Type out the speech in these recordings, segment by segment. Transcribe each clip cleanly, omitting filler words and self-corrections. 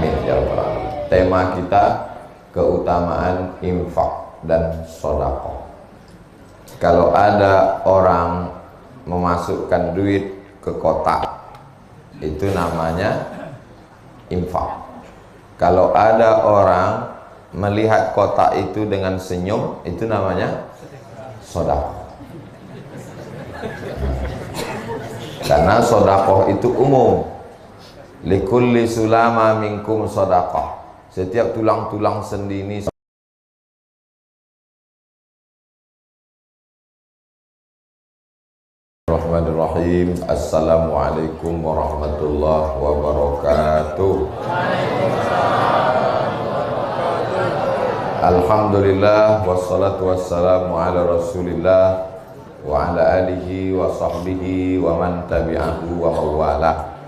Amin ya rabbal alamin. Tema kita keutamaan infak dan sedekah. Kalau ada orang memasukkan duit ke kotak, itu namanya infak. Kalau ada orang melihat kotak itu dengan senyum, itu namanya sedekah. Karena sedekah itu umum. Likulli sulama minkum sedekah. Setiap tulang-tulang sendi ini. Bismillahirrahmanirrahim. Assalamualaikum warahmatullahi wabarakatuh. Alhamdulillah wassalatu wassalamu ala rasulillah wa ala alihi wa sahbihi wa man tabi'ahu wa mawalah.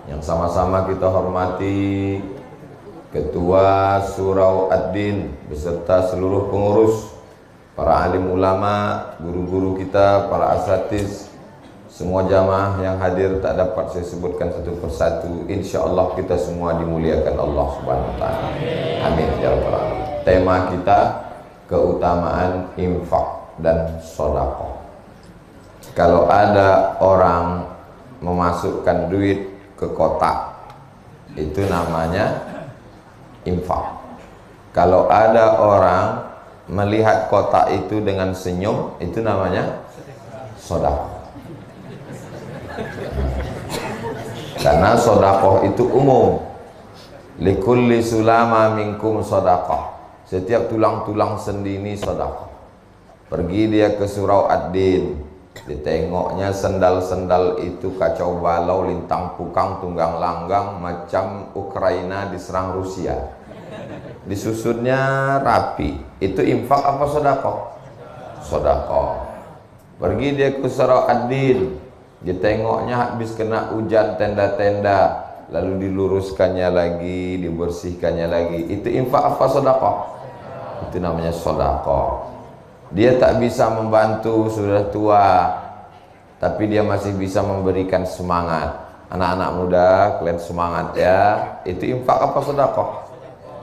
Yang sama-sama kita hormati Ketua Surau Ad-Din beserta seluruh pengurus, para alim ulama, guru-guru kita, para asatiz, semua jamaah yang hadir tak dapat saya sebutkan satu persatu. InsyaAllah kita semua dimuliakan Allah Subhanahu wa ta'ala. Amin ya rabbal alamin. Tema kita keutamaan infak dan sedekah. Kalau ada orang memasukkan duit ke kotak, itu namanya infak. Kalau ada orang melihat kotak itu dengan senyum, itu namanya sedekah. Karena sedekah itu umum. Likulli sulama minkum sedekah. Setiap tulang-tulang sendi ini sedekah. Pergi dia ke Surau Ad-Din, ditengoknya sendal-sendal itu kacau balau, lintang pukang, tunggang langgang, macam Ukraina diserang Rusia. Disusunnya rapi. Itu infak apa sedekah? Sedekah. Pergi dia ke Surau Ad-Din, ditengoknya habis kena hujan tenda-tenda, lalu diluruskannya lagi, dibersihkannya lagi. Itu infak apa sedekah? Itu namanya sedekah. Dia tak bisa membantu, sudah tua, tapi dia masih bisa memberikan semangat. Anak-anak muda, kalian semangat ya. Itu infak apa sedekah?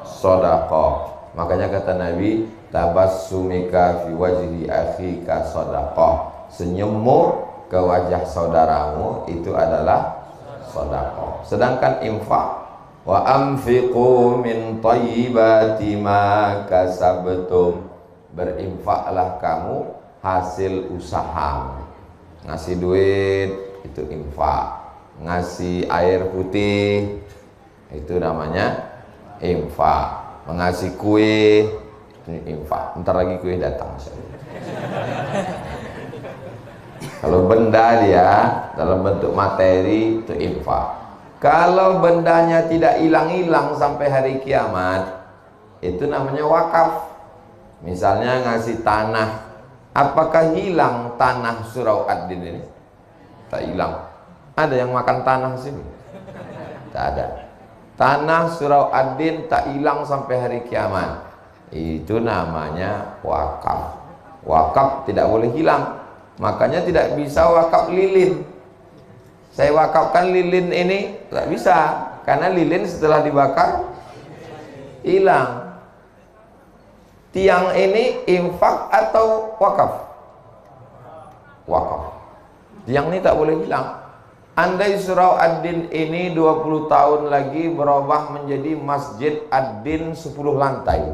Sedekah. Makanya kata Nabi, tabassumika fi wajhi akhika sedekah. Senyummu ke wajah saudaramu itu adalah sedekah. Sedangkan infak, wa anfiqu min thayyibati ma kasabtum. Berinfaklah kamu hasil usaha. Ngasih duit itu infak. Ngasih air putih itu namanya infak. Mengasih kue itu infak. Ntar lagi kue datang. Kalau benda dia dalam bentuk materi itu infak. Kalau bendanya tidak hilang-hilang sampai hari kiamat, itu namanya wakaf. Misalnya ngasih tanah, apakah hilang tanah Surau Ad-Din ini? Tak hilang. Ada yang makan tanah sini? Tak ada. Tanah Surau Ad-Din tak hilang sampai hari kiamat. Itu namanya wakaf. Wakaf tidak boleh hilang. Makanya tidak bisa wakaf lilin. Saya wakafkan lilin ini, tak bisa. Karena lilin setelah dibakar hilang. Tiang ini infak atau wakaf? Wakaf. Tiang ini tak boleh hilang. Andai Surau Ad-Din ini 20 tahun lagi berubah menjadi Masjid Ad-Din 10 lantai,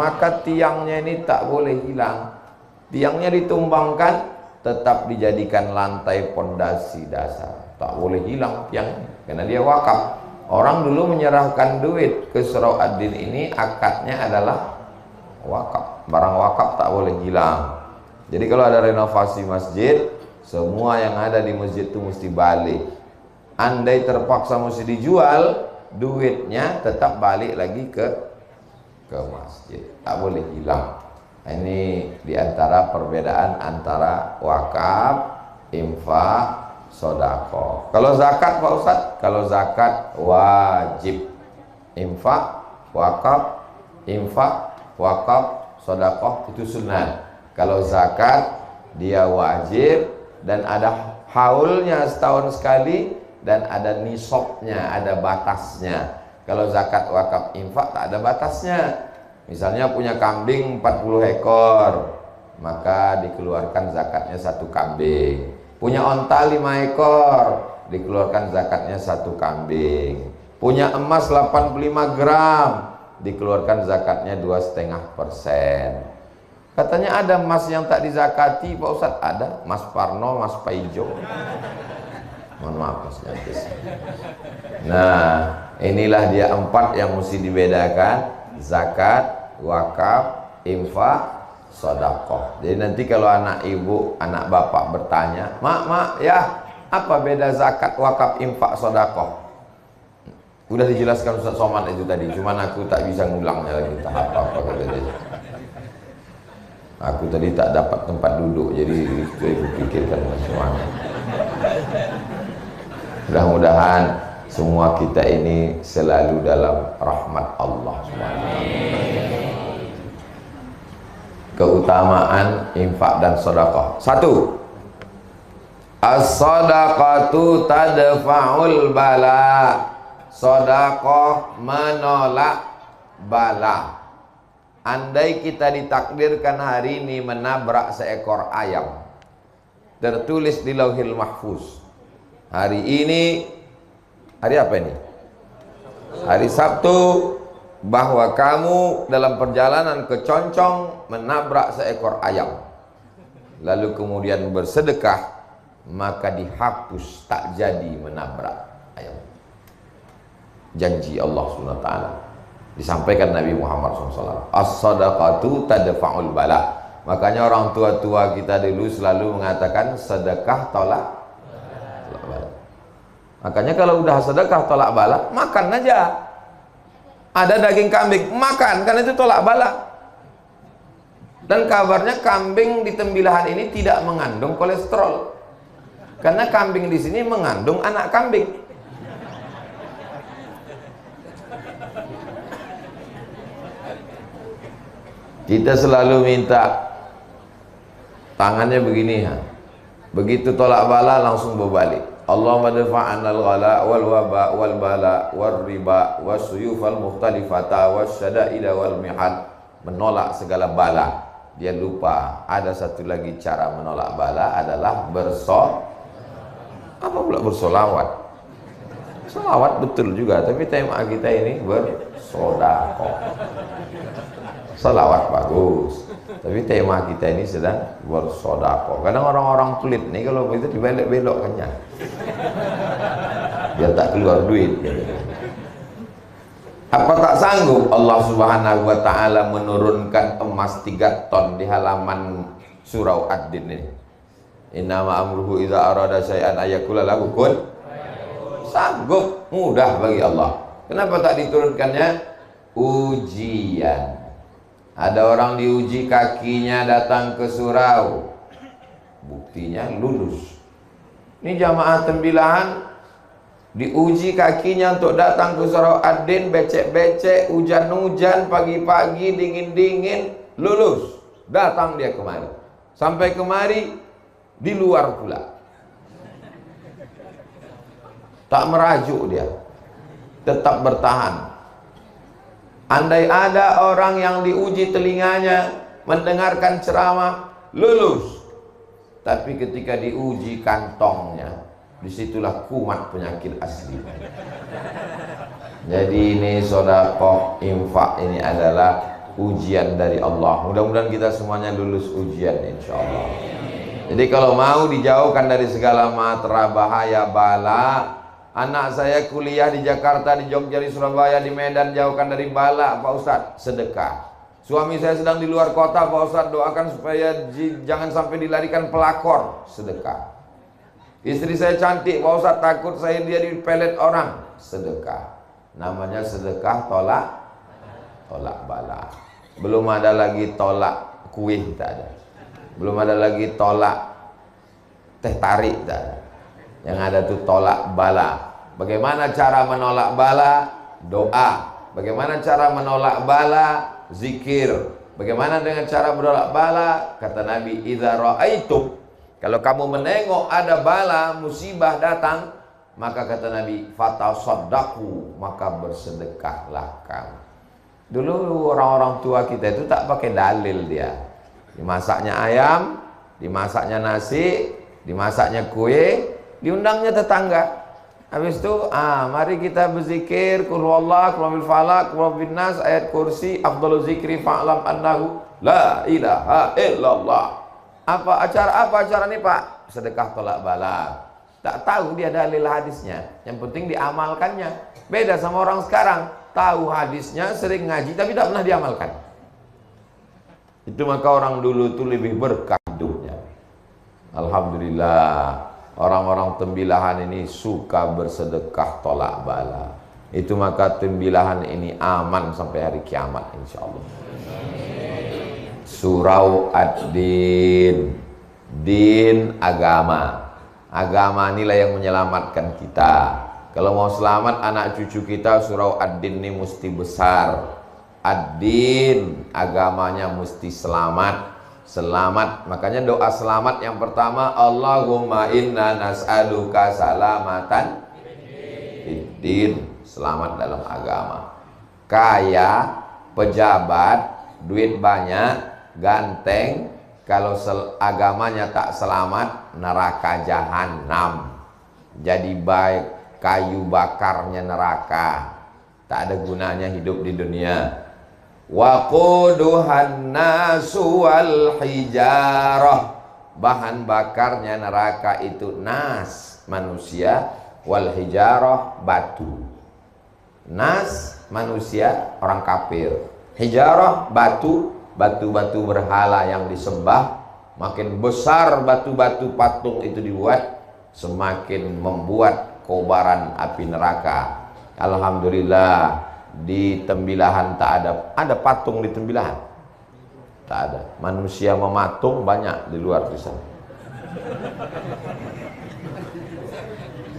maka tiangnya ini tak boleh hilang. Tiangnya ditumbangkan, tetap dijadikan lantai pondasi dasar. Tak boleh hilang tiangnya, karena dia wakaf. Orang dulu menyerahkan duit ke Surau Ad-Din ini, akadnya adalah wakaf. Barang wakaf tak boleh hilang. Jadi kalau ada renovasi masjid, semua yang ada di masjid itu mesti balik. Andai terpaksa mesti dijual, duitnya tetap balik lagi ke masjid. Tak boleh hilang. Ini diantara perbedaan antara wakaf, infak, sedekah. Kalau zakat Pak Ustadz, kalau zakat wajib. Infak, wakaf, sedekah itu sunnah. Kalau zakat dia wajib dan ada haulnya setahun sekali, dan ada nisabnya, ada batasnya. Kalau zakat wakaf infak tak ada batasnya. Misalnya punya kambing 40 ekor, maka dikeluarkan zakatnya 1 kambing. Punya onta 5 ekor, dikeluarkan zakatnya 1 kambing. Punya emas 85 gram, dikeluarkan zakatnya 2,5%. Katanya ada emas yang tak dizakati, Pak Ustadz. Ada, Mas Parno, Mas Paijo. Mohon maaf Mas Jantis. Nah, inilah dia 4 yang mesti dibedakan: zakat, wakaf, infak, sedekah. Jadi nanti kalau anak ibu, anak bapak bertanya, mak, ya, apa beda zakat, wakaf, infak, sedekah? Udah dijelaskan Ustaz Somad itu tadi, cuman aku tak bisa ngulangnya lagi. Tak apa-apa kata dia. Aku tadi tak dapat tempat duduk, jadi itu aku pikirkan semuanya. Mudah-mudahan semua kita ini selalu dalam rahmat Allah SWT. Keutamaan infak dan sedekah. 1. As-sadaqatu tadfa'ul bala. Sedekah menolak bala. Andai kita ditakdirkan hari ini menabrak seekor ayam, tertulis di Lauhil Mahfuz, hari ini, hari apa ini? Hari Sabtu, bahwa kamu dalam perjalanan ke Concong menabrak seekor ayam, lalu kemudian bersedekah, maka dihapus, tak jadi menabrak ayam. Janji Allah SWT. Disampaikan Nabi Muhammad SAW. As-sadaqatu tadfa'ul bala. Makanya orang tua-tua kita dulu selalu mengatakan sedekah tolak bala. Makanya kalau udah sedekah tolak bala, makan aja. Ada daging kambing, makan, karena itu tolak bala. Dan kabarnya kambing di Tembilahan ini tidak mengandung kolesterol, karena kambing di sini mengandung anak kambing. Kita selalu minta tangannya begini ya. Begitu tolak bala langsung berbalik. Allahumma dafa'anal ghala wal waba wal bala wal riba wasyuyufal mukhtalifata wasyada'ida wal mihad. Menolak segala bala. Dia lupa ada satu lagi cara menolak bala adalah apa pula bersolawat. Solawat betul juga, tapi tema kita ini bersedekah. Salawat bagus, tapi tema kita ini sedang bersedekah. Kadang orang-orang pelit nih kalau begitu dibelok-belokkannya, biar tak keluar duit. Apa tak sanggup Allah Subhanahu Wa Taala menurunkan emas 3 ton di halaman surau Ad-Din ini? Innama amruhu idza arada syai'an ayakula lahu kun. Sanggup, mudah bagi Allah. Kenapa tak diturunkannya? Ujian. Ada orang diuji kakinya datang ke surau, buktinya lulus. Ini jamaah Tembilahan diuji kakinya untuk datang ke surau Ad-Din, becek-becek, hujan-hujan, pagi-pagi, dingin-dingin, lulus. Datang dia kemari. Sampai kemari di luar pula. Tak merajuk dia, tetap bertahan. Andai ada orang yang diuji telinganya mendengarkan ceramah, lulus. Tapi ketika diuji kantongnya, disitulah kumat penyakit asli. Jadi ini sedekah, infak ini adalah ujian dari Allah. Mudah-mudahan kita semuanya lulus ujian insya Allah. Jadi kalau mau dijauhkan dari segala matra bahaya bala. Anak saya kuliah di Jakarta, di Jogja, di Surabaya, di Medan, jauhkan dari bala Pak Ustadz, sedekah. Suami saya sedang di luar kota Pak Ustadz, doakan supaya jangan sampai dilarikan pelakor, sedekah. Istri saya cantik Pak Ustadz, takut dia dipelet orang, sedekah. Namanya sedekah tolak bala. Belum ada lagi tolak kuih, tak ada. Belum ada lagi tolak teh tarik, tak ada. Yang ada tuh tolak bala. Bagaimana cara menolak bala? Doa. Bagaimana cara menolak bala? Zikir. Bagaimana dengan cara menolak bala? Kata Nabi, idza ra'aitum, kalau kamu menengok ada bala, musibah datang, Maka kata Nabi, fatasaddaqu, maka bersedekahlah kamu. Dulu orang-orang tua kita itu tak pakai dalil dia. Dimasaknya ayam, dimasaknya nasi, dimasaknya kue, diundangnya tetangga. Habis itu, mari kita berzikir, qul huwallah, qul huwal falaq, qul huwal nas, ayat kursi, afdhalu zikri fa'lam annahu la ilaha illallah. Apa acara ini, Pak? Sedekah tolak bala. Tak tahu dia dalil hadisnya, yang penting diamalkannya. Beda sama orang sekarang, tahu hadisnya, sering ngaji tapi tak pernah diamalkan. Itu maka orang dulu itu lebih berkah hidupnya. Alhamdulillah, orang-orang tembilahan ini suka bersedekah tolak bala. Itu maka tembilahan ini aman sampai hari kiamat insyaallah. Surau ad-din, din agama. Agama inilah yang menyelamatkan kita. Kalau mau selamat anak cucu kita, surau ad-din ini mesti besar. Ad-din, agamanya mesti selamat. Selamat, makanya doa selamat yang pertama, Allahumma inna nas'aluka salamatan fid-din, selamat dalam agama. Kaya, pejabat, duit banyak, ganteng, kalau agamanya tak selamat, neraka jahanam. Jadi baik kayu bakarnya neraka, tak ada gunanya hidup di dunia. Waquduhan nasu wal hijarah, bahan bakarnya neraka itu nas, manusia, wal hijarah, batu. Nas, manusia, orang kafir. Hijarah, batu, batu-batu berhala yang disembah. Makin besar batu-batu patung itu dibuat, semakin membuat kobaran api neraka. Alhamdulillah, di Tembilahan tak ada patung di Tembilahan. Tak ada. Manusia mematung banyak di luar di sana.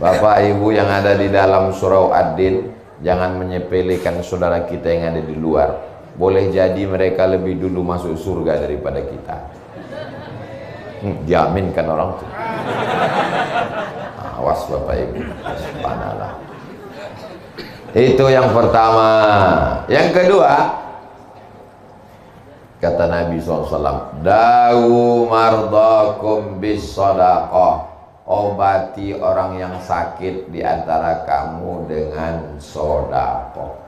Bapak Ibu yang ada di dalam surau ad-din, jangan menyepelekan saudara kita yang ada di luar. Boleh jadi mereka lebih dulu masuk surga daripada kita. Jamin kan orang itu. Awas Bapak Ibu. Subhanallah. Itu yang pertama. Yang kedua, kata Nabi SAW, dawu mardakum bis sadaqah, obati orang yang sakit di antara kamu dengan sedekah.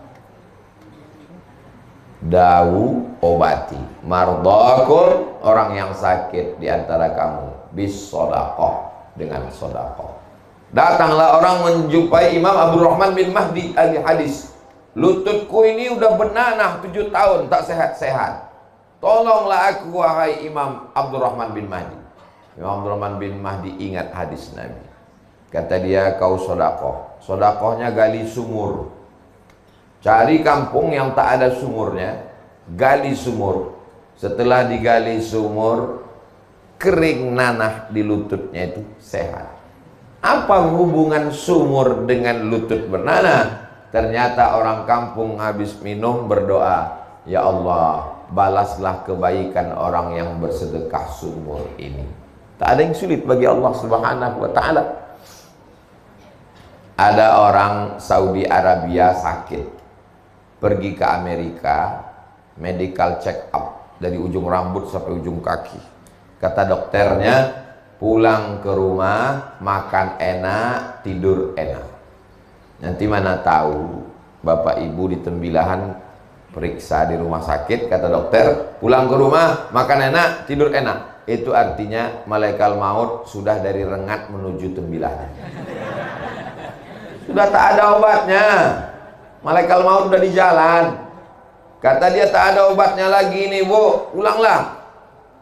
Dawu, obati, mardakum, orang yang sakit di antara kamu bis sadaqah, dengan sedekah. Datanglah orang menjumpai Imam Abdurrahman bin Mahdi ahli hadis. Lututku ini udah benanah 7 tahun, tak sehat-sehat. Tolonglah aku wahai Imam Abdurrahman bin Mahdi. Imam Abdurrahman bin Mahdi ingat hadis Nabi. Kata dia, kau sedekah. Sedekahnya gali sumur. Cari kampung yang tak ada sumurnya, gali sumur. Setelah digali sumur, kering nanah di lututnya itu sehat. Apa hubungan sumur dengan lutut bernanah? Ternyata orang kampung habis minum berdoa, ya Allah, balaslah kebaikan orang yang bersedekah sumur ini. Tak ada yang sulit bagi Allah Subhanahu wa ta'ala. Ada orang Saudi Arabia sakit, pergi ke Amerika, medical check up dari ujung rambut sampai ujung kaki. Kata dokternya, pulang ke rumah, makan enak, tidur enak. Nanti mana tahu Bapak Ibu di Tembilahan periksa di rumah sakit, kata dokter, pulang ke rumah, makan enak, tidur enak. Itu artinya malaikat maut sudah dari Rengat menuju Tembilahan. Sudah tak ada obatnya. Malaikat maut sudah di jalan. Kata dia, tak ada obatnya lagi nih Bu, pulanglah.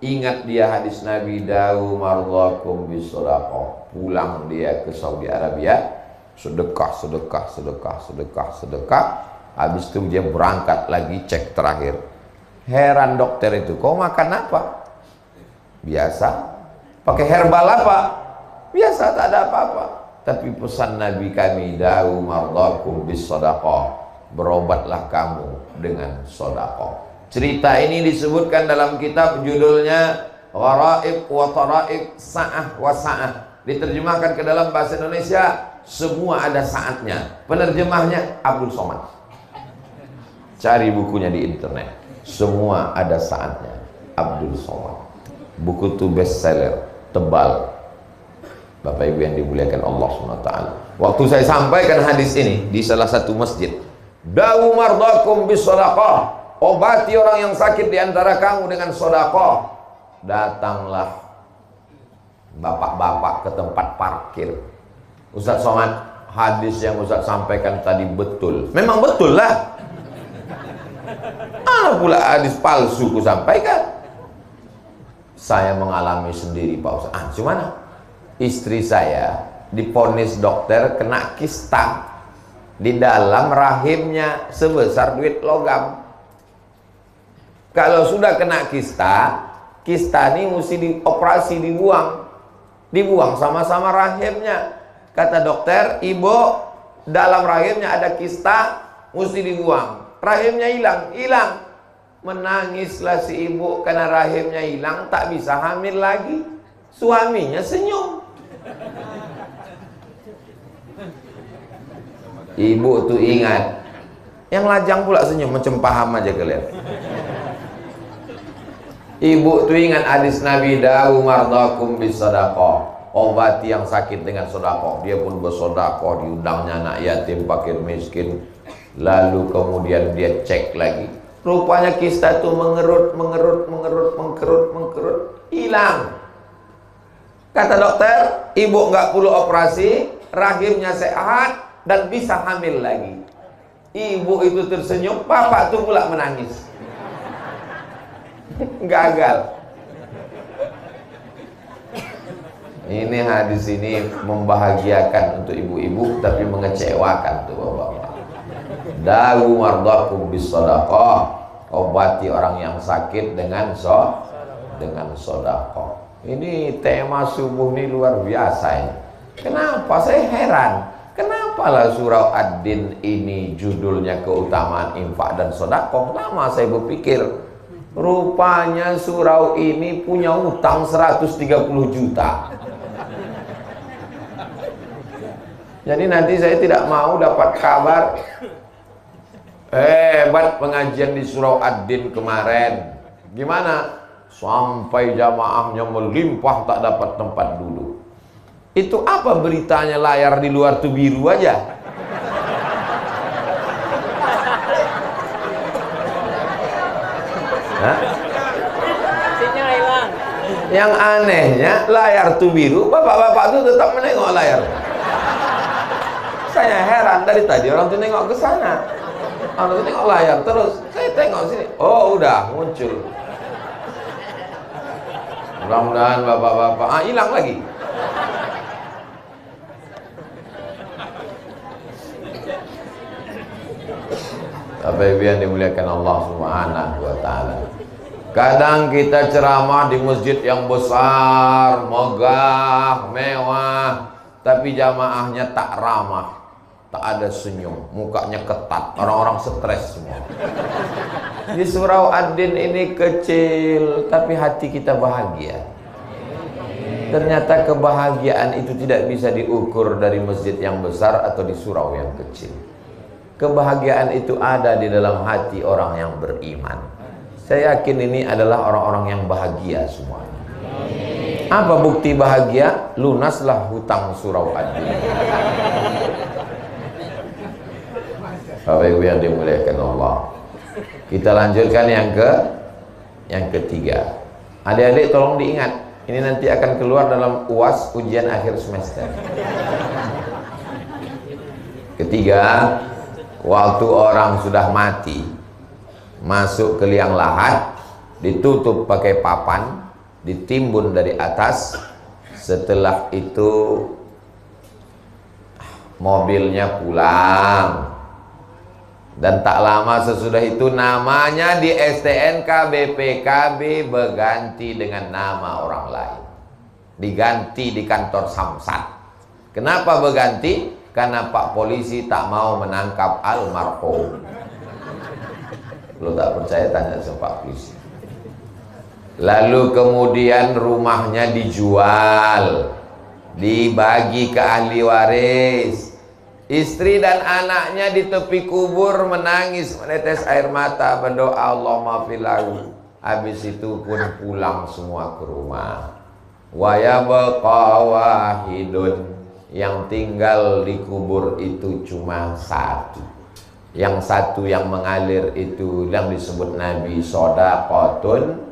Ingat dia hadis Nabi, dawu mardakum bis sadaqah. Pulang dia ke Saudi Arabia, sedekah, sedekah, sedekah, sedekah, sedekah. Habis itu dia berangkat lagi cek terakhir. Heran dokter itu, kau makan apa? Biasa. Pakai herbal apa? Biasa, tak ada apa-apa. Tapi pesan Nabi kami, dawu mardakum bis sadaqah. Berobatlah kamu dengan sedekah. Cerita ini disebutkan dalam kitab judulnya Gharaib wa Taraib Sa'ah wa Sa'ah. Diterjemahkan ke dalam bahasa Indonesia, semua ada saatnya. Penerjemahnya Abdul Somad. Cari bukunya di internet. Semua ada saatnya. Abdul Somad. Buku itu bestseller, tebal. Bapak Ibu yang dimuliakan Allah SWT. Waktu saya sampaikan hadis ini di salah satu masjid, dawu mardakum bis shadaqah, obati orang yang sakit di antara kamu dengan sedekah. Datanglah bapak-bapak ke tempat parkir. Ustaz Somad, hadis yang Ustaz sampaikan tadi betul. Memang betul lah. Mana pula hadis palsu ku sampaikan? Saya mengalami sendiri Pak Ustaz. Gimana? Istri saya diponis dokter kena kista di dalam rahimnya sebesar duit logam. Kalau sudah kena kista, kista ini mesti dioperasi, dibuang sama-sama rahimnya. Kata dokter, ibu dalam rahimnya ada kista, mesti dibuang. Rahimnya hilang. Menangislah si ibu karena rahimnya hilang, tak bisa hamil lagi. Suaminya senyum. Ibu tuh ingat, yang lajang pula senyum, macam paham aja kalian. Ibu tuh ingat hadis Nabi, dawu mardakum bis shadaqah, obati yang sakit dengan sedekah. Dia pun bersedekah, diundangnya anak yatim, fakir miskin. Lalu kemudian dia cek lagi, rupanya kista itu mengerut, hilang. Kata dokter, ibu nggak perlu operasi, rahimnya sehat dan bisa hamil lagi. Ibu itu tersenyum, bapak tuh pula menangis. Gagal. Ini hadis ini membahagiakan untuk ibu-ibu, tapi mengecewakan tuh bapak-bapak. Dawu mardakum bis shadaqah, obati orang yang sakit dengan sedekah. Ini tema subuh ini luar biasa ini. Kenapa saya heran? Kenapalah surah Ad-Din ini judulnya keutamaan infak dan sedekah? Lama saya berpikir, rupanya surau ini punya utang 130 juta. Jadi nanti saya tidak mau dapat kabar hebat pengajian di surau Ad-Din kemarin. Gimana? Sampai jamaahnya melimpah tak dapat tempat duduk. Itu apa beritanya, layar di luar tuh biru aja? Hah? Sinyal hilang. Yang anehnya layar tuh biru, bapak-bapak tuh tetap menengok layar. Saya heran dari tadi orang tuh nengok ke sana. Orang tuh nengok layar terus. Saya tengok sini. Oh, udah muncul. Mudah-mudahan bapak-bapak hilang lagi. Bapak Ibu yang dimuliakan Allah Subhanahu wa taala. Kadang kita ceramah di masjid yang besar, megah, mewah, tapi jamaahnya tak ramah, tak ada senyum, mukanya ketat, orang-orang stres semua. Di surau Ad-Din ini kecil, tapi hati kita bahagia. Ternyata kebahagiaan itu tidak bisa diukur dari masjid yang besar atau di surau yang kecil. Kebahagiaan itu ada di dalam hati orang yang beriman. Saya yakin ini adalah orang-orang yang bahagia semuanya. Apa bukti bahagia? Lunaslah hutang surau Ad-Din. Bapak Ibu yang dimuliakan Allah, kita lanjutkan yang ketiga. Adik-adik tolong diingat, ini nanti akan keluar dalam UAS, ujian akhir semester. Ketiga, waktu orang sudah mati, masuk ke liang lahat, ditutup pakai papan, ditimbun dari atas. Setelah itu mobilnya pulang. Dan tak lama sesudah itu namanya di STNK BPKB berganti dengan nama orang lain. Diganti di kantor Samsat. Kenapa berganti? Karena Pak Polisi tak mau menangkap almarhum. Lo tak percaya tanya sama Pak Polisi. Lalu kemudian rumahnya dijual. dibagi ke ahli waris. Istri dan anaknya di tepi kubur menangis, menetes air mata, berdoa Allah maafilahu. Habis itu pun pulang semua ke rumah. Wa yabqa wahidun, yang tinggal di kubur itu cuma satu. Yang satu yang mengalir itu yang disebut Nabi shadaqatun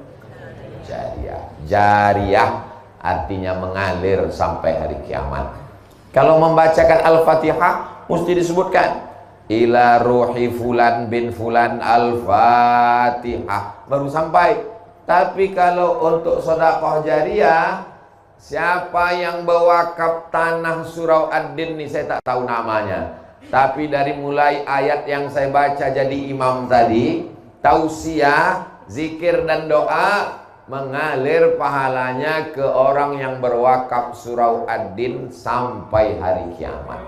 jariyah. Jariyah artinya mengalir sampai hari kiamat. Kalau membacakan Al-Fatihah mesti disebutkan ila ruhi fulan bin fulan Al-Fatihah, baru sampai. Tapi kalau untuk sedekah jariyah, siapa yang berwakaf tanah Surau Ad-Din nih, saya tak tahu namanya. Tapi dari mulai ayat yang saya baca jadi imam tadi, tausiah, zikir dan doa, mengalir pahalanya ke orang yang berwakaf Surau Ad-Din sampai hari kiamat.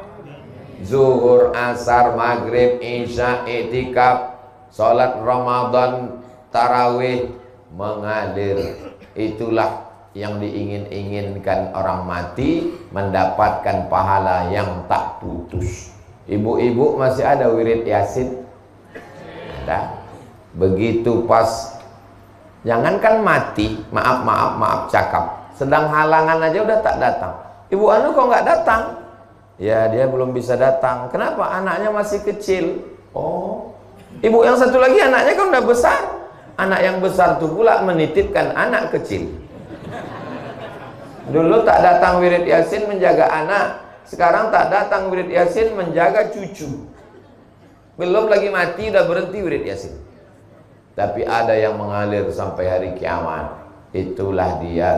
Zuhur, asar, maghrib, isya, i'tikaf, salat Ramadan, tarawih, mengalir. Itulah yang diingin-inginkan orang mati, mendapatkan pahala yang tak putus. Ibu-ibu masih ada wirid Yasin? Ada. Begitu pas, jangankan mati, maaf cakap, sedang halangan aja udah tak datang. Ibu anu kok nggak datang? Ya dia belum bisa datang. Kenapa? Anaknya masih kecil. Oh, ibu yang satu lagi anaknya kan udah besar. Anak yang besar tuh pula menitipkan anak kecil. Dulu tak datang wirid Yasin menjaga anak, sekarang tak datang wirid Yasin menjaga cucu. Belum lagi mati udah berhenti wirid Yasin. Tapi ada yang mengalir sampai hari kiamat. Itulah dia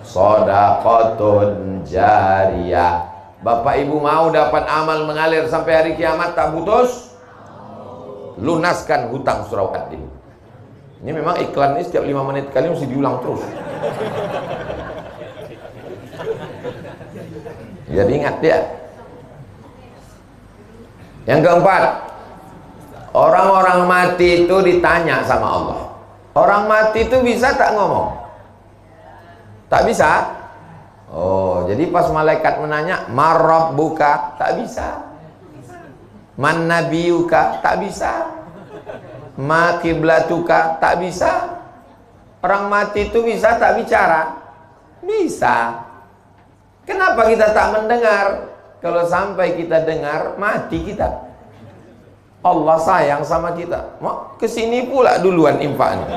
shadaqatun jariyah. Bapak ibu mau dapat amal mengalir sampai hari kiamat tak putus? Lunaskan hutang Surau Ad-Din. Ini memang iklan ini setiap 5 menit kali mesti diulang terus. Jadi ingat dia. Yang keempat, orang-orang mati itu ditanya sama Allah. Orang mati itu bisa tak ngomong? Tak bisa. Oh, jadi pas malaikat menanya, "Marabbuka?" Tak bisa. "Man nabiyuka?" Tak bisa. "Ma qiblatuka?" Tak bisa. Orang mati itu bisa tak bicara? Bisa. Kenapa kita tak mendengar? Kalau sampai kita dengar, mati kita. Allah sayang sama kita. Mau kesini pula duluan infaknya.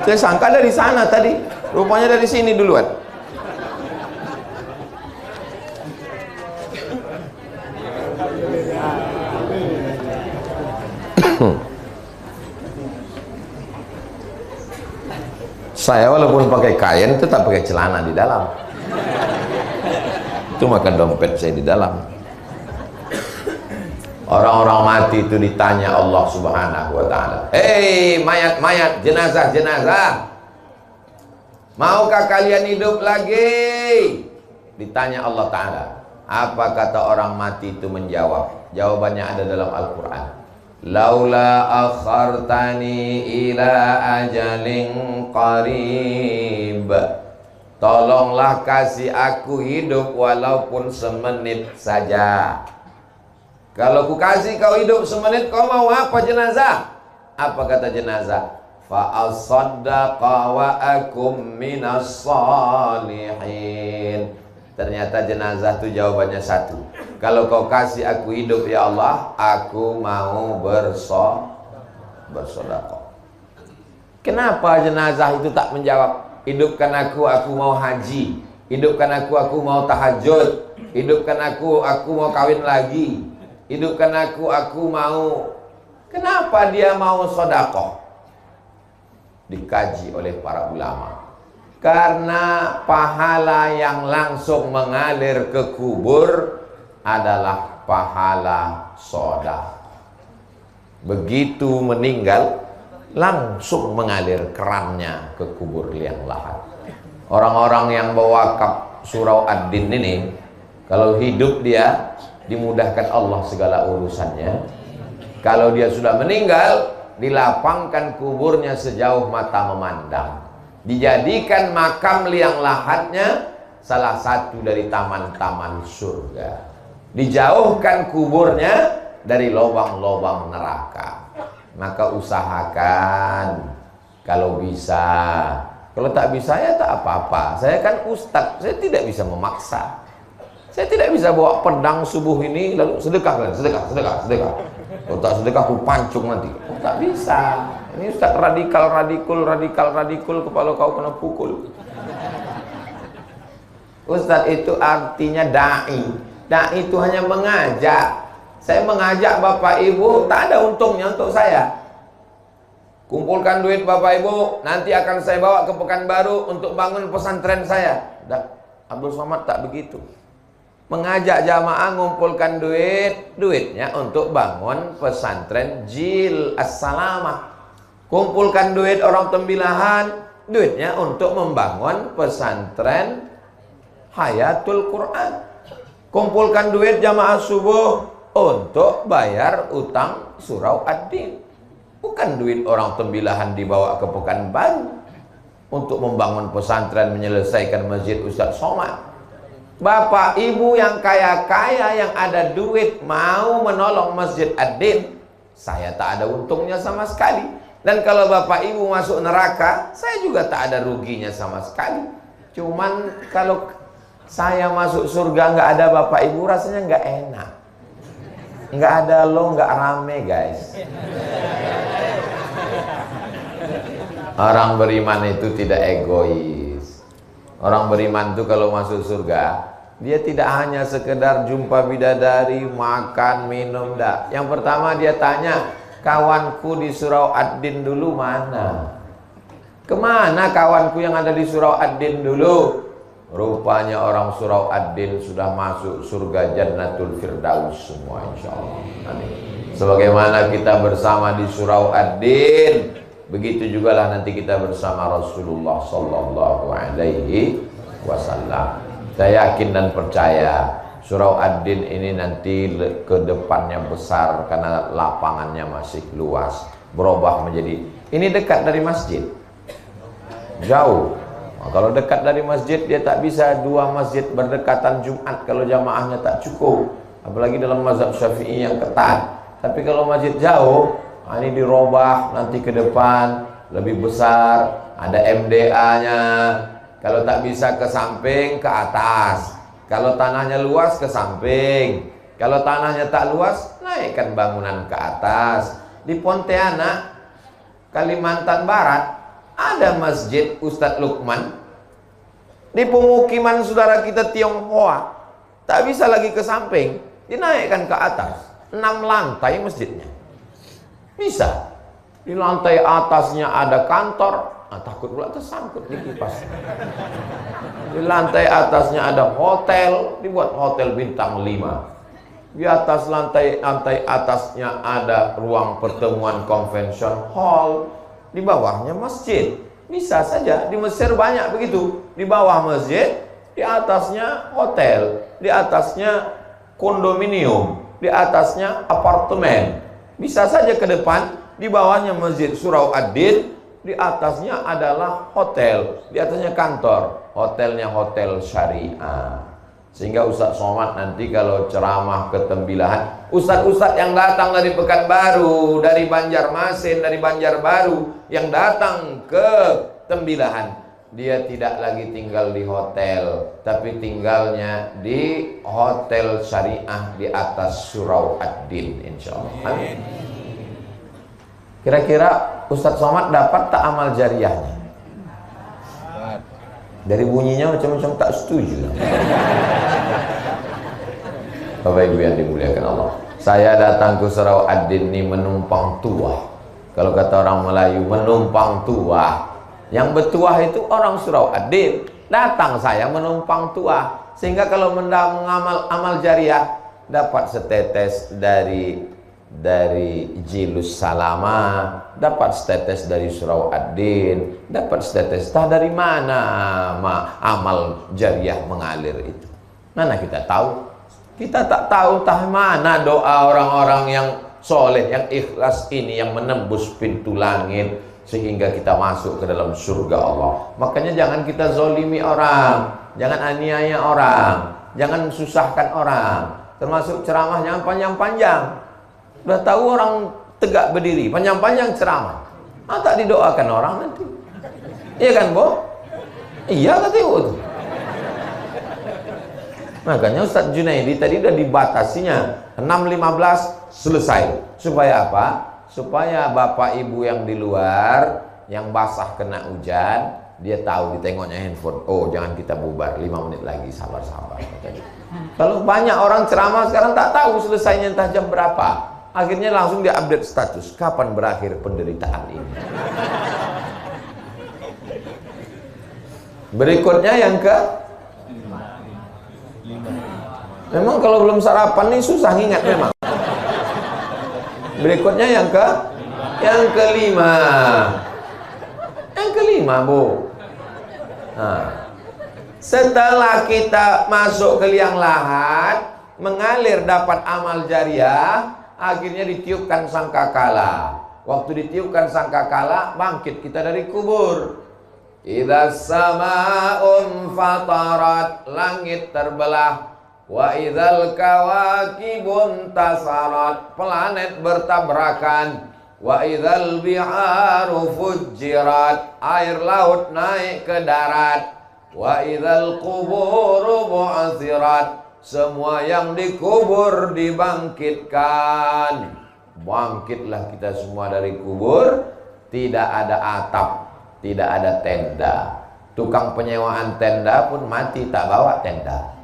Saya sangka dari sana tadi, rupanya dari sini duluan. Saya walaupun pakai kain tetap pakai celana di dalam. Itu makan dompet saya di dalam. Orang-orang mati itu ditanya Allah Subhanahu wa ta'ala, "Hei mayat-mayat, jenazah-jenazah, maukah kalian hidup lagi?" Ditanya Allah Ta'ala. Apa kata orang mati itu menjawab? Jawabannya ada dalam Al-Quran. "Laula akhartani ila ajalin qarib." Tolonglah kasih aku hidup walaupun semenit saja. Kalau ku kasih kau hidup semenit, kau mau apa jenazah? Apa kata jenazah? Fa asaddaqa wa akum minas salihin. Ternyata jenazah itu jawabannya satu. Kalau kau kasih aku hidup ya Allah, aku mau bersedekah. Kenapa jenazah itu tak menjawab? Hidupkan aku mau haji. Hidupkan aku mau tahajud. Hidupkan aku mau kawin lagi. Hidupkan aku mau. Kenapa dia mau sedekah? Dikaji oleh para ulama. Karena pahala yang langsung mengalir ke kubur adalah pahala sedekah. Begitu meninggal langsung mengalir kerannya ke kubur liang lahat. Orang-orang yang berwakaf Surau Ad-Din ini, kalau hidup dia dimudahkan Allah segala urusannya. Kalau dia sudah meninggal, dilapangkan kuburnya sejauh mata memandang. Dijadikan makam liang lahatnya salah satu dari taman-taman surga. Dijauhkan kuburnya dari lubang-lubang neraka. Maka usahakan kalau bisa. Kalau tak bisa ya tak apa-apa. Saya kan ustadz, saya tidak bisa memaksa. Saya tidak bisa bawa pedang subuh ini lalu sedekah. Kalau tak sedekah aku pancung nanti. Oh, tak bisa. Ini ustadz radikal, kepala kau kena pukul. Ustadz itu artinya da'i. Da'i itu hanya mengajak. Saya mengajak Bapak Ibu, tak ada untungnya untuk saya. Kumpulkan duit Bapak Ibu, nanti akan saya bawa ke Pekanbaru untuk bangun pesantren saya. Abdul Somad tak begitu. Mengajak jamaah ngumpulkan duitnya untuk bangun pesantren Jil As-Salamah. Kumpulkan duit orang tembilahan, duitnya untuk membangun pesantren Hayatul Quran. Kumpulkan duit jamaah subuh untuk bayar utang surau ad-din. Bukan duit orang tembilahan dibawa ke Pekanbaru untuk membangun pesantren, menyelesaikan masjid Ustadz Somad. Bapak Ibu yang kaya-kaya yang ada duit mau menolong masjid ad-din, saya tak ada untungnya sama sekali. Dan kalau Bapak Ibu masuk neraka, saya juga tak ada ruginya sama sekali. Cuman kalau saya masuk surga nggak ada Bapak Ibu, rasanya nggak enak. Nggak ada lo, nggak rame guys. Orang beriman itu tidak egois. Orang beriman itu kalau masuk surga, dia tidak hanya sekedar jumpa bidadari, makan, minum, dah. Yang pertama dia tanya, kawanku di surau ad-din dulu mana? Kemana kawanku yang ada di surau ad-din dulu? Rupanya orang surau ad-din sudah masuk surga Jannatul Firdaus semua, insyaallah. Amin. Sebagaimana kita bersama di surau ad-din, begitu juga lah nanti kita bersama Rasulullah sallallahu alaihi wasallam. Saya yakin dan percaya surau ad-din ini nanti ke depannya besar karena lapangannya masih luas, berubah menjadi, ini dekat dari masjid, jauh. Nah, kalau dekat dari masjid dia tak bisa dua masjid berdekatan Jumat kalau jamaahnya tak cukup, apalagi dalam mazhab Syafi'i yang ketat. Tapi kalau masjid jauh, ini dirubah nanti ke depan lebih besar, ada MDA-nya. Kalau tak bisa ke samping, ke atas. Kalau tanahnya luas, ke samping. Kalau tanahnya tak luas, naikkan bangunan ke atas. Di Pontianak, Kalimantan Barat, ada masjid Ustadz Lukman. Di pemukiman saudara kita Tionghoa, tak bisa lagi ke samping, dinaikkan ke atas. 6 lantai masjidnya. Bisa. Di lantai atasnya ada kantor, takut pula tersangkut di kipas. Di lantai atasnya ada hotel, dibuat hotel bintang 5. Di atas lantai atasnya ada ruang pertemuan convention hall. Di bawahnya masjid. Bisa saja, di Mesir banyak begitu. Di bawah masjid, di atasnya hotel, di atasnya kondominium, di atasnya apartemen. Bisa saja ke depan, di bawahnya masjid surau ad-din, di atasnya adalah hotel, di atasnya kantor. Hotelnya hotel syariah. Sehingga Ustadz Somad nanti kalau ceramah ke tembilahan, ustadz-ustadz yang datang dari Pekanbaru, dari Banjarmasin, dari Banjarbaru, yang datang ke tembilahan, dia tidak lagi tinggal di hotel, tapi tinggalnya di hotel syariah di atas surau ad-din, insyaallah. Amin. Kira-kira Ustadz Somad dapat tak amal jariahnya? Dari bunyinya macam-macam tak setuju. Bapak Ibu yang dimuliakan Allah, saya datang ke surau ad-din ini menumpang tuah. Kalau kata orang Melayu, menumpang tuah. Yang bertuah itu orang surau ad-din. Datang saya menumpang tuah, sehingga kalau mengamal amal jariah dapat setetes dari Jilus Salama, dapat setetes dari surau ad-din, dapat setetes. Tah dari mana amal jariah mengalir itu? Mana kita tahu? Kita tak tahu tah mana doa orang-orang yang soleh, yang ikhlas ini yang menembus pintu langit sehingga kita masuk ke dalam surga Allah. Makanya jangan kita zolimi orang, jangan aniaya orang, jangan susahkan orang. Termasuk ceramah jangan panjang-panjang. Udah tahu orang tegak berdiri, panjang-panjang ceramah. Tak didoakan orang nanti. Iya kan, Bo? Iya kata Ibu tuh. Makanya Ustadz Junaidi tadi udah dibatasinya 6.15 selesai. Supaya apa? Supaya bapak ibu yang di luar, yang basah kena hujan, dia tahu, ditengoknya handphone. Oh, jangan kita bubar, 5 menit lagi, sabar-sabar. Kalau banyak orang ceramah sekarang tak tahu selesainya entah jam berapa. Akhirnya langsung dia update status, kapan berakhir penderitaan ini. Berikutnya yang ke, memang kalau belum sarapan nih susah ingat memang. Berikutnya yang kelima. Yang kelima, Bu. Nah, setelah kita masuk ke liang lahat, mengalir dapat amal jariah, akhirnya ditiupkan sangkakala. Waktu ditiupkan sangkakala, bangkit kita dari kubur. Idza sama'un fatarat, langit terbelah. Wa idzal kawakibun tasarat, planet bertabrakan. Wa idzal biharu fujjirat, air laut naik ke darat. Wa idzal quburu bu'athirat, semua yang dikubur dibangkitkan. Bangkitlah kita semua dari kubur. Tidak ada atap, tidak ada tenda. Tukang penyewaan tenda pun mati tak bawa tenda.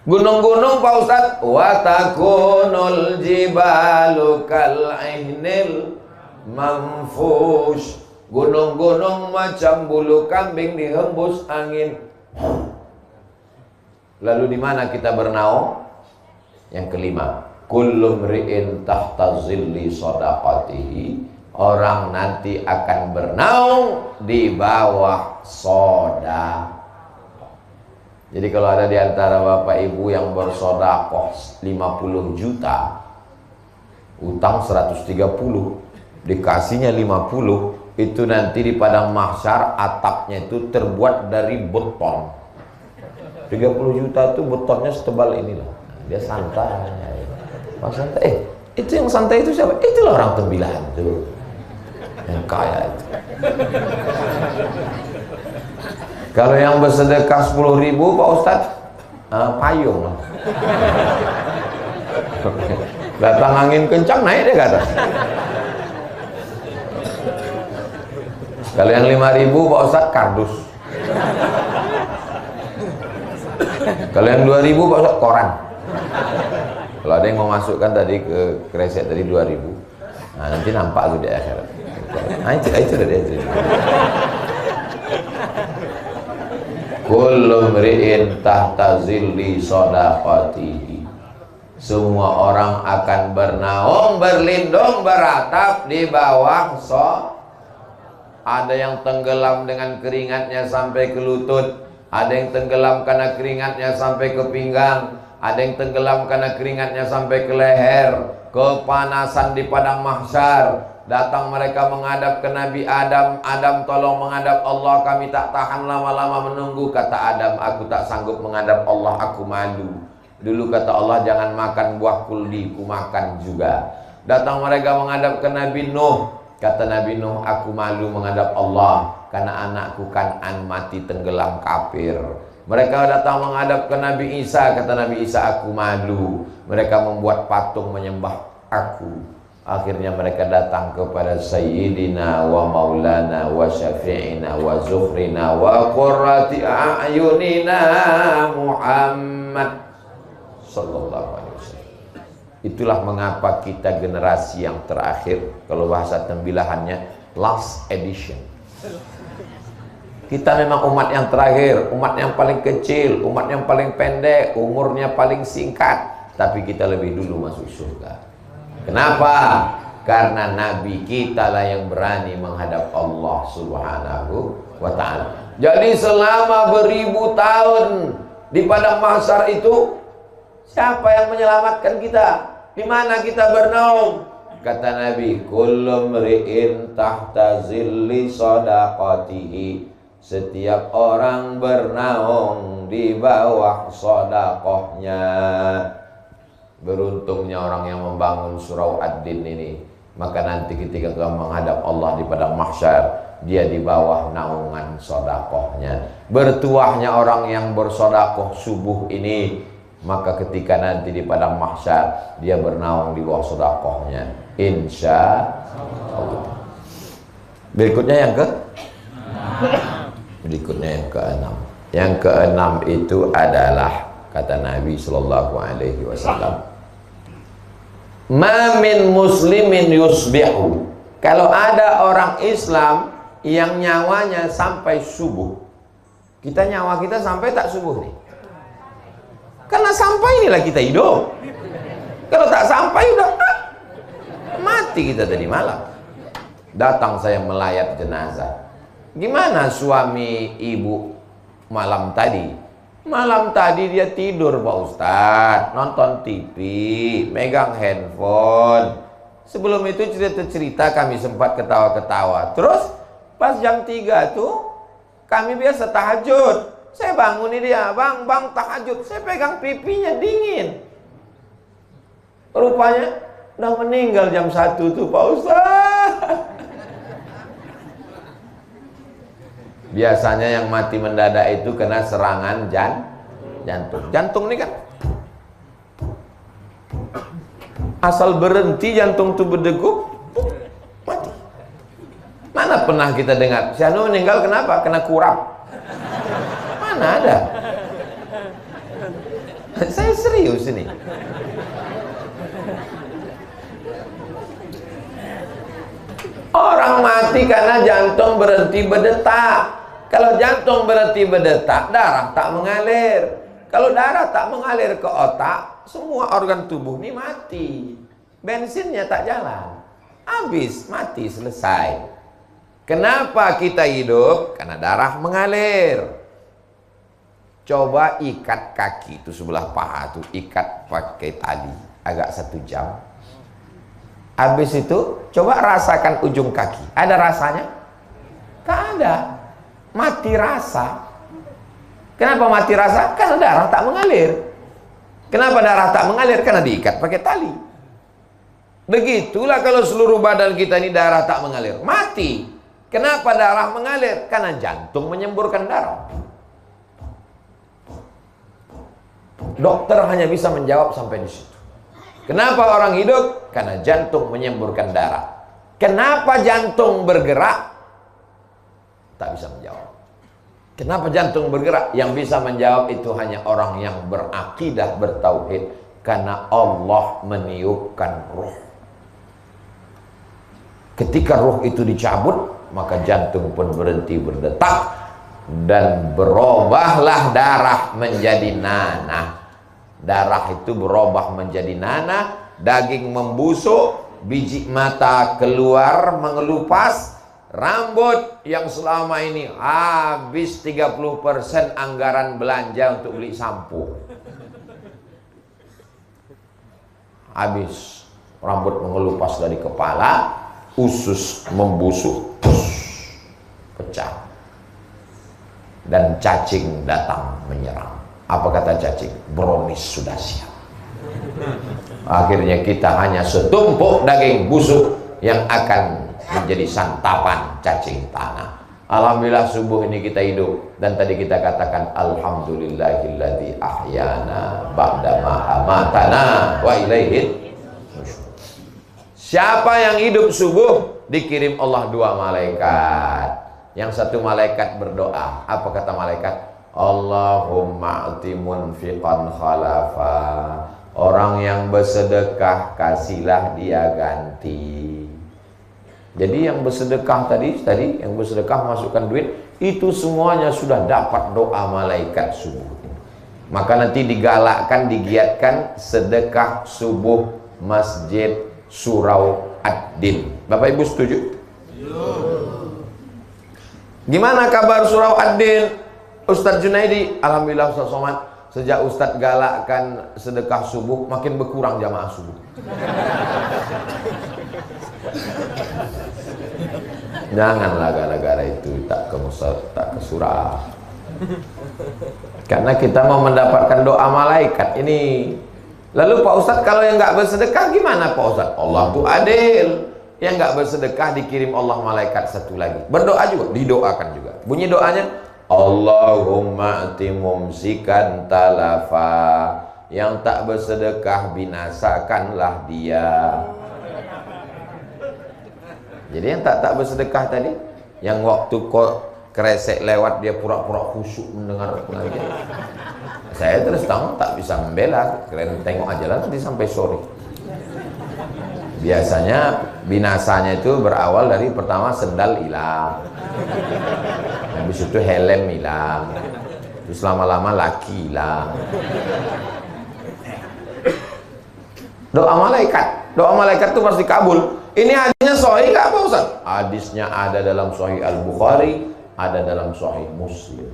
Gunung-gunung Pak Ustadz, wa takunul jibalu kal'ihnil manfush, gunung-gunung macam bulu kambing dihembus angin. Lalu di mana kita bernaung? Yang kelima, kullu mri'in tahta zilli shadaqatihi, orang nanti akan bernaung di bawah sedekah. Jadi kalau ada di antara bapak ibu yang bersedekah 50 juta, utang 130, dikasihnya 50, itu nanti di padang mahsyar atapnya itu terbuat dari beton. 30 juta itu betonnya setebal inilah. Dia santai. Pas santai, itu yang santai itu siapa? Itulah orang Tembilahan tuh, yang kaya itu. Kalau yang bersedekah 10.000 Pak Ustadz, payung lah. Datang angin kencang naik dia ke atas. Kalau yang 5.000 Pak Ustadz, kardus. Kalau yang 2.000 Pak Ustadz, koran. Kalau ada yang mau masukkan tadi ke kresek tadi 2.000, nah nanti nampak tuh di akhirat. Nah itu dari itu. Kullu mri'in tahta zilli shadaqatihi, semua orang akan bernaung, berlindung, beratap di bawah ada yang tenggelam dengan keringatnya sampai ke lutut, ada yang tenggelam karena keringatnya sampai ke pinggang, ada yang tenggelam karena keringatnya sampai ke leher. Kepanasan di padang mahsyar. Datang mereka menghadap ke Nabi Adam. Adam, tolong menghadap Allah, kami tak tahan lama-lama menunggu. Kata Adam, aku tak sanggup menghadap Allah, aku malu. Dulu kata Allah, jangan makan buah kuldi, ku makan juga. Datang mereka menghadap ke Nabi Nuh. Kata Nabi Nuh, aku malu menghadap Allah, karena anakku Kan'an mati tenggelam kafir. Mereka datang menghadap ke Nabi Isa. Kata Nabi Isa, aku malu. Mereka membuat patung menyembah aku. Akhirnya mereka datang kepada Sayyidina wa Maulana wa Syafi'ina wa Zuhrina wa Qurrati a'yunina Muhammad sallallahu alaihi wasallam. Itulah mengapa kita generasi yang terakhir, kalau bahasa Tembilahannya last edition. Kita memang umat yang terakhir, umat yang paling kecil, umat yang paling pendek, umurnya paling singkat, tapi kita lebih dulu masuk surga. Kenapa? Karena Nabi kita lah yang berani menghadap Allah Subhanahu wa ta'ala. Jadi selama beribu tahun di padang mahsyar itu, siapa yang menyelamatkan kita? Di mana kita bernaung? Kata Nabi, kullu mri'in tahta zilli shadaqatihi. Setiap orang bernaung di bawah sedekahnya. Beruntungnya orang yang membangun surau Ad-Din ini. Maka nanti ketika kamu menghadap Allah di padang mahsyar, dia di bawah naungan sedekahnya. Bertuahnya orang yang bersedekah subuh ini, maka ketika nanti di padang mahsyar, dia bernaung di bawah sedekahnya. Insya Allah. Berikutnya yang keenam. Yang keenam itu adalah kata Nabi sallallahu alaihi wasallam, "Ma min muslimin yusbihu." Kalau ada orang Islam yang nyawanya sampai subuh. Nyawa kita sampai tak subuh nih? Karena sampai inilah kita hidup. Kalau tak sampai udah mati kita tadi malam. Datang saya melayat jenazah. Gimana suami ibu malam tadi? Malam tadi dia tidur Pak Ustadz, nonton TV, megang handphone. Sebelum itu cerita-cerita kami sempat ketawa-ketawa. Terus pas jam 3 tuh kami biasa tahajud. Saya bangunin dia, bang tahajud. Saya pegang pipinya dingin. Rupanya udah meninggal jam 1 tuh Pak Ustadz. Biasanya yang mati mendadak itu kena serangan jantung. Jantung ini kan asal berhenti jantung tuh berdegup, mati. Mana pernah kita dengar si anu meninggal kenapa? Kena kurap. Mana ada? Saya serius ini. Orang mati karena jantung berhenti berdetak. Kalau jantung berhenti berdetak, darah tak mengalir. Kalau darah tak mengalir ke otak, semua organ tubuh ini mati. Bensinnya tak jalan. Habis, mati, selesai. Kenapa kita hidup? Karena darah mengalir. Coba ikat kaki itu sebelah paha tuh, ikat pakai tali agak 1 jam. Habis itu coba rasakan ujung kaki. Ada rasanya? Tak ada. Mati rasa. Kenapa mati rasa? Karena darah tak mengalir. Kenapa darah tak mengalir? Karena diikat pakai tali. Begitulah kalau seluruh badan kita ini darah tak mengalir, mati. Kenapa darah mengalir? Karena jantung menyemburkan darah. Dokter hanya bisa menjawab sampai di situ. Kenapa orang hidup? Karena jantung menyemburkan darah. Kenapa jantung bergerak? Tak bisa menjawab. Kenapa jantung bergerak? Yang bisa menjawab itu hanya orang yang berakidah, bertauhid. Karena Allah meniupkan ruh. Ketika ruh itu dicabut, maka jantung pun berhenti berdetak. Dan berubahlah darah menjadi nanah. Darah itu berubah menjadi nanah, daging membusuk, biji mata keluar mengelupas, rambut yang selama ini habis 30% anggaran belanja untuk beli sampo. Habis, rambut mengelupas dari kepala, usus membusuk, pecah. Dan cacing datang menyerang. Apa kata cacing? Brownies sudah siap. Akhirnya kita hanya setumpuk daging busuk yang akan menjadi santapan cacing tanah. Alhamdulillah subuh ini kita hidup. Dan tadi kita katakan alhamdulillahilladzi ahyana ba'dama amatana wa ilaihid nusyur. Siapa yang hidup subuh dikirim Allah 2 malaikat. Yang satu malaikat berdoa. Apa kata malaikat? Allahumma ati munfiqan khalafa. Orang yang bersedekah kasihlah dia ganti. Jadi yang bersedekah tadi yang bersedekah masukkan duit, itu semuanya sudah dapat doa malaikat subuh. Maka nanti digalakkan, digiatkan sedekah subuh Masjid Surau Ad-Din. Bapak Ibu setuju? Gimana kabar Surau Ad-Din? Ustadz Junaidi, alhamdulillah Ustadz Somad, sejak Ustadz galakkan sedekah subuh, makin berkurang jamaah subuh. Janganlah gara-gara itu tak ke surau. Karena kita mau mendapatkan doa malaikat ini. Lalu Pak Ustadz, kalau yang nggak bersedekah gimana Pak Ustadz? Allah tuh adil. Yang nggak bersedekah dikirim Allah malaikat satu lagi. Berdoa juga, didoakan juga. Bunyi doanya, Allahumma ati mumsikan talafa. Yang tak bersedekah binasakanlah dia. Jadi yang tak bersedekah tadi, yang waktu kok kresek lewat dia pura-pura khusyuk mendengar pengajian. Saya terus terang tak bisa membela, kalian tengok aja lah nanti sampai sore. Biasanya binasanya itu berawal dari pertama sendal hilang, habis itu helm hilang, terus lama-lama laki hilang. Doa malaikat itu pasti kabul. Ini hadisnya sahih nggak Pak Ustaz? Hadisnya ada dalam Sahih Al-Bukhari, ada dalam Sahih Muslim.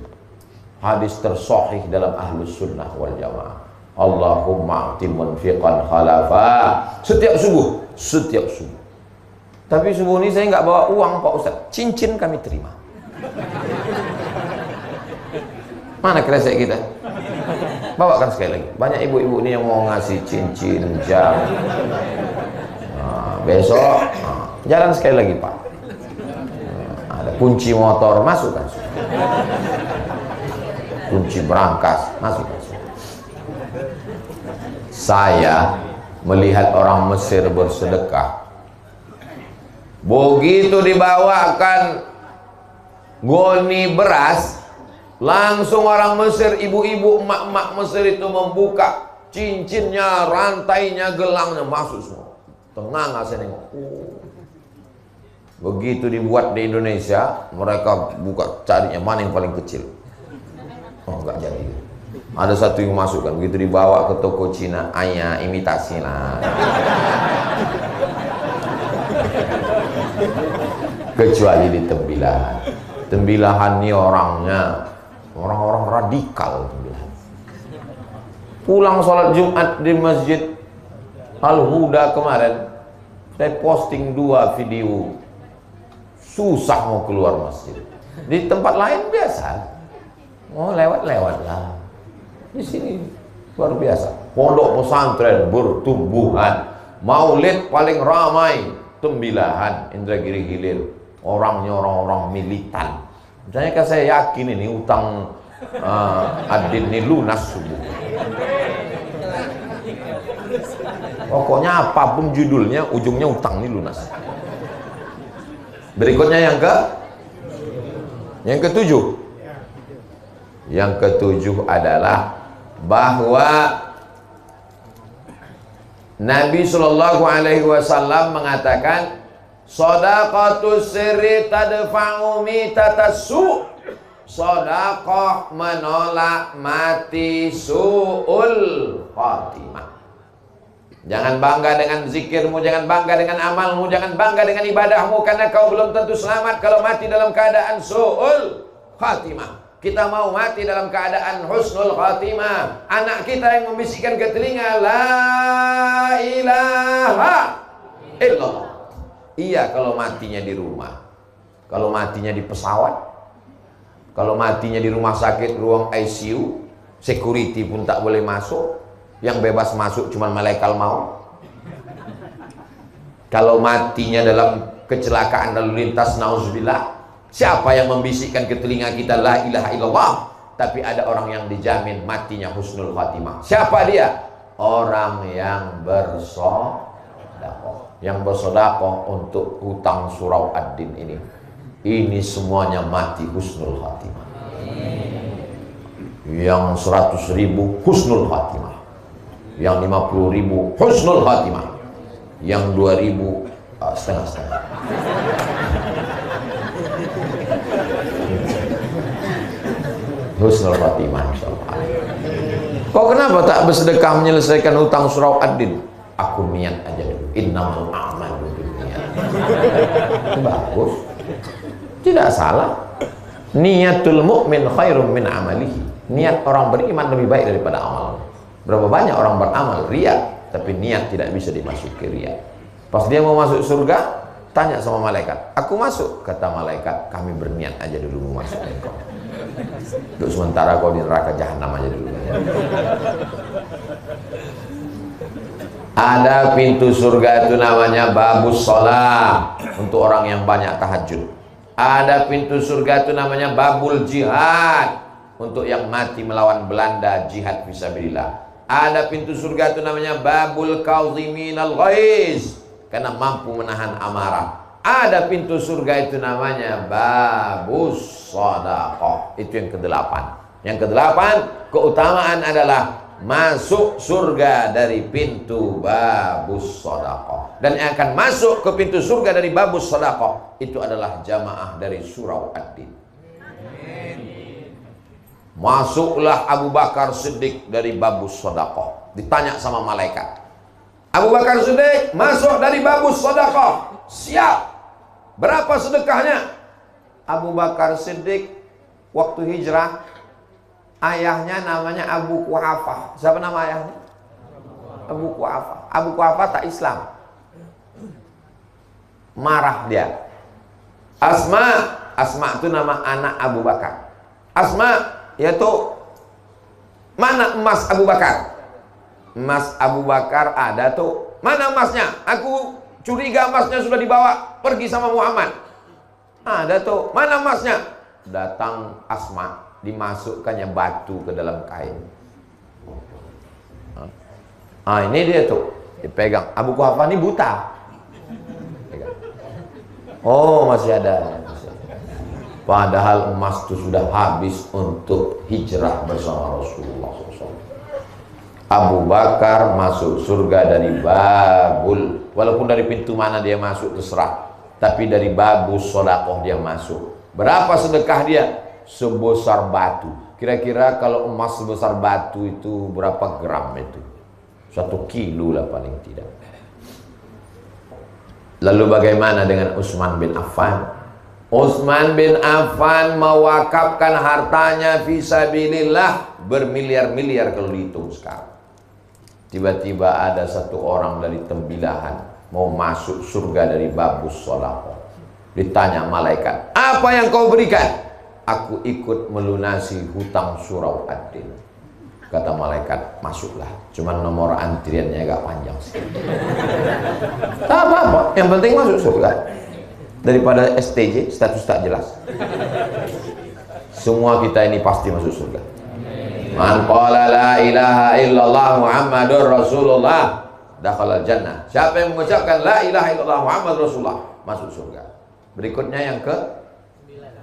Hadis tersahih dalam Ahlus Sunnah wal Jamaah. Allahumma a'ti munfiqan khalafa. Setiap subuh. Tapi subuh ini saya nggak bawa uang Pak Ustaz. Cincin kami terima. Mana kresek kita? Bawakan sekali lagi. Banyak ibu-ibu ini yang mau ngasih cincin, jam. Besok jalan sekali lagi Pak. Ada kunci motor, masukkan. Kunci berangkas, masukkan. Saya melihat orang Mesir bersedekah. Begitu dibawakan goni beras, langsung orang Mesir, ibu-ibu, emak-emak Mesir itu membuka cincinnya, rantainya, gelangnya, masuk semua. Tenang saya nengok. Begitu dibuat di Indonesia, mereka buka carinya mana yang paling kecil. Oh enggak jadi. Ada satu yang masukkan, begitu dibawa ke toko Cina, ayah imitasi lah. Kecuali di Tembilahan. Tembilahan ini orangnya orang-orang radikal. Pulang sholat Jumat di Masjid Al-Huda kemarin, saya posting 2 video. Susah mau keluar masjid. Di tempat lain biasa, mau lewat-lewat lah. Di sini luar biasa. Pondok pesantren bertumbuhan. Maulid paling ramai Tembilahan, Indragiri Hilir. Orangnya orang-orang militan. Misalnya kan saya yakin ini utang Adin ini lunas subuh. Pokoknya apapun judulnya, ujungnya utang ini lunas. Berikutnya yang ketujuh. Yang ketujuh adalah bahwa Nabi Shallallahu Alaihi Wasallam mengatakan, shadaqatus sirri tadfa'u mitatassu. Sedekah menolak mati su'ul khatimah. Jangan bangga dengan zikirmu, jangan bangga dengan amalmu, jangan bangga dengan ibadahmu, karena kau belum tentu selamat kalau mati dalam keadaan su'ul khatimah. Kita mau mati dalam keadaan husnul khatimah. Anak kita yang membisikkan ke telinga, la ilaha illallah. Iya kalau matinya di rumah. Kalau matinya di pesawat, kalau matinya di rumah sakit, ruang ICU, security pun tak boleh masuk. Yang bebas masuk cuma malaikat maut. Kalau matinya dalam kecelakaan lalu lintas, nauzubillah, siapa yang membisikkan ke telinga kita la ilaha illallah, tapi ada orang yang dijamin matinya husnul khatimah. Siapa dia? Orang yang bersedekah. Yang bersedekah untuk hutang surau ad-din ini. Ini semuanya mati husnul khatimah. Yang 100.000 husnul khatimah. Yang 50.000 husnul khatimah. Yang 2.000 setengah-setengah. Husnul khatimah insyaallah. Kok kenapa tak bersedekah menyelesaikan hutang surau ad-din? Aku niat aja dulu. Innamal a'malu binniyat. Bagus. Tidak salah. Niatul mu'min khairum min amalihi. Niat orang beriman lebih baik daripada amal. Berapa banyak orang beramal riya, tapi niat tidak bisa dimasuki riya. Pas dia mau masuk surga, Tanya sama malaikat, aku masuk. Kata malaikat, kami berniat aja dulu mau masuk engkau. Untuk sementara kau di neraka jahanam aja dulu. Ada pintu surga itu namanya babus sholat, untuk orang yang banyak tahajud. Ada pintu surga itu namanya babul jihad, untuk yang mati melawan Belanda, jihad fisabilillah. Ada pintu surga itu namanya babul kauziminal ghaiz, karena mampu menahan amarah. Ada pintu surga itu namanya babus shadaqah, itu yang kedelapan. Yang kedelapan, keutamaan adalah masuk surga dari pintu babus shadaqah. Dan yang akan masuk ke pintu surga dari babus shadaqah itu adalah jamaah dari surau ad-din. Masuklah Abu Bakar Siddiq dari babus shadaqah. Ditanya sama malaikat, Abu Bakar Siddiq masuk dari babus shadaqah, siap. Berapa sedekahnya? Abu Bakar Siddiq waktu hijrah, ayahnya namanya Abu Quhafah. Siapa nama ayahnya? Abu Quhafah. Abu Quhafah tak Islam. Marah dia. Asma itu nama anak Abu Bakar. Asma, yaitu mana emas Abu Bakar? Emas Abu Bakar ada tuh. Mana emasnya? Aku curiga emasnya sudah dibawa pergi sama Muhammad. Ada tuh. Mana emasnya? Datang Asma, dimasukkannya batu ke dalam kain. Ini dia tuh, dipegang. Abu Quhafah ini buta. Pegang. Oh, masih ada. Padahal emas itu sudah habis untuk hijrah bersama Rasulullah SAW. Abu Bakar masuk surga dari babul, walaupun dari pintu mana dia masuk terserah, tapi dari babus shadaqah dia masuk. Berapa sedekah dia? Sebesar batu. Kira-kira kalau emas sebesar batu itu berapa gram itu? 1 kilo lah paling tidak. Lalu bagaimana dengan Utsman bin Affan? Utsman bin Affan mewakafkan hartanya fisabilillah bermiliar-miliar kalau dihitung sekarang. Tiba-tiba ada satu orang dari Tembilahan mau masuk surga dari babus shadaqah. Ditanya malaikat, apa yang kau berikan? Aku ikut melunasi hutang surau ad-din. Kata malaikat, masuklah. Cuman nomor antriannya agak panjang sih. Tak apa-apa, yang penting masuk surga. Daripada STJ, status tak jelas. Semua kita ini pasti masuk surga. Man qala la ilaha illallah Muhammadur Rasulullah dakhalal jannah. Siapa yang mengucapkan la ilaha illallah Muhammadur Rasulullah masuk surga. Berikutnya yang ke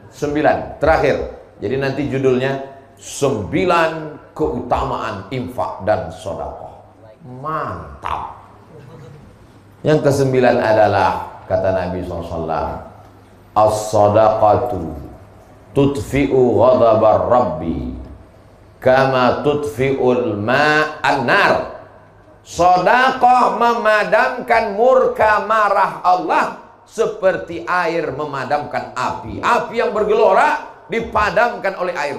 9, terakhir. Jadi nanti judulnya 9 keutamaan infak dan sedekah. Mantap. Yang ke-9 adalah kata Nabi SAW, as-sadaqatu tudfi'u ghadabar rabbi kama tudfi'ul ma'an nar. Sedekah memadamkan murka marah Allah seperti air memadamkan api. Api yang bergelora dipadamkan oleh air.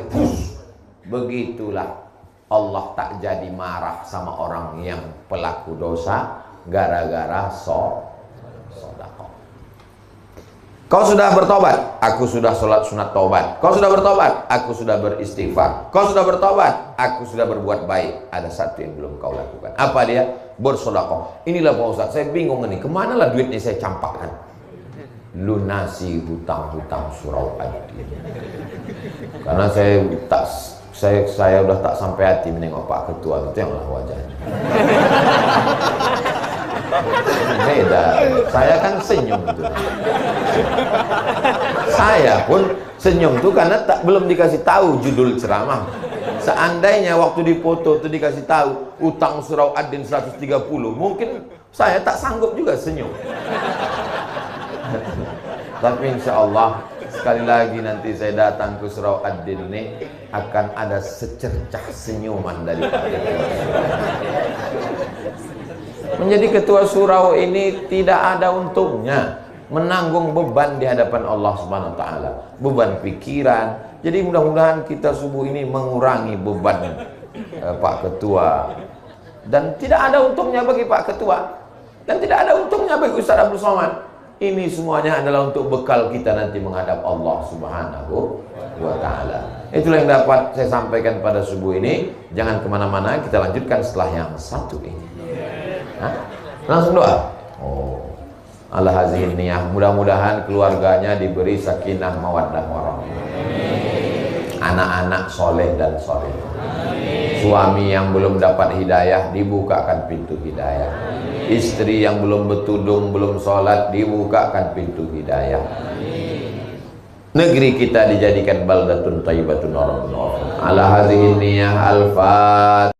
Begitulah Allah tak jadi marah sama orang yang pelaku dosa gara-gara sedekah. Kau sudah bertobat, aku sudah sholat sunat taubat. Kau sudah bertobat, aku sudah beristighfar. Kau sudah bertobat, aku sudah berbuat baik. Ada satu yang belum kau lakukan. Apa dia? Bersedekah. Inilah Pak Ustaz, saya bingung nih, kemana lah duitnya saya campakkan? Lunasi hutang-hutang surau ad-din. Karena saya udah tak sampai hati menengok Pak Ketua, itu yang lah wajahnya. Beda, saya kan senyum tuh. Saya pun senyum tuh karena belum dikasih tahu judul ceramah. Seandainya waktu dipoto tuh dikasih tahu utang surau ad-din 130, mungkin saya tak sanggup juga senyum. Tapi insya Allah sekali lagi nanti saya datang ke surau ad-din ini akan ada secercah senyuman dari Pak Ketua. Menjadi ketua surau ini tidak ada untungnya, menanggung beban di hadapan Allah Subhanahu wa taala, beban pikiran. Jadi mudah-mudahan kita subuh ini mengurangi beban Pak Ketua. Dan tidak ada untungnya bagi Pak Ketua, dan tidak ada untungnya bagi Ustaz Abdul Somad. Ini semuanya adalah untuk bekal kita nanti menghadap Allah Subhanahu wa ta'ala. Itulah yang dapat saya sampaikan pada subuh ini. Jangan kemana-mana, kita lanjutkan setelah yang satu ini. Hah? Langsung doa. Oh, ala hazihin niyah, mudah-mudahan keluarganya diberi sakinah mawaddah warahmah, anak-anak soleh dan soleh, suami yang belum dapat hidayah dibukakan pintu hidayah, istri yang belum bertudung, belum sholat dibukakan pintu hidayah, negeri kita dijadikan baldatun thayyibatun warahmatullahi. Ala hazihin niyah, al-fatihah.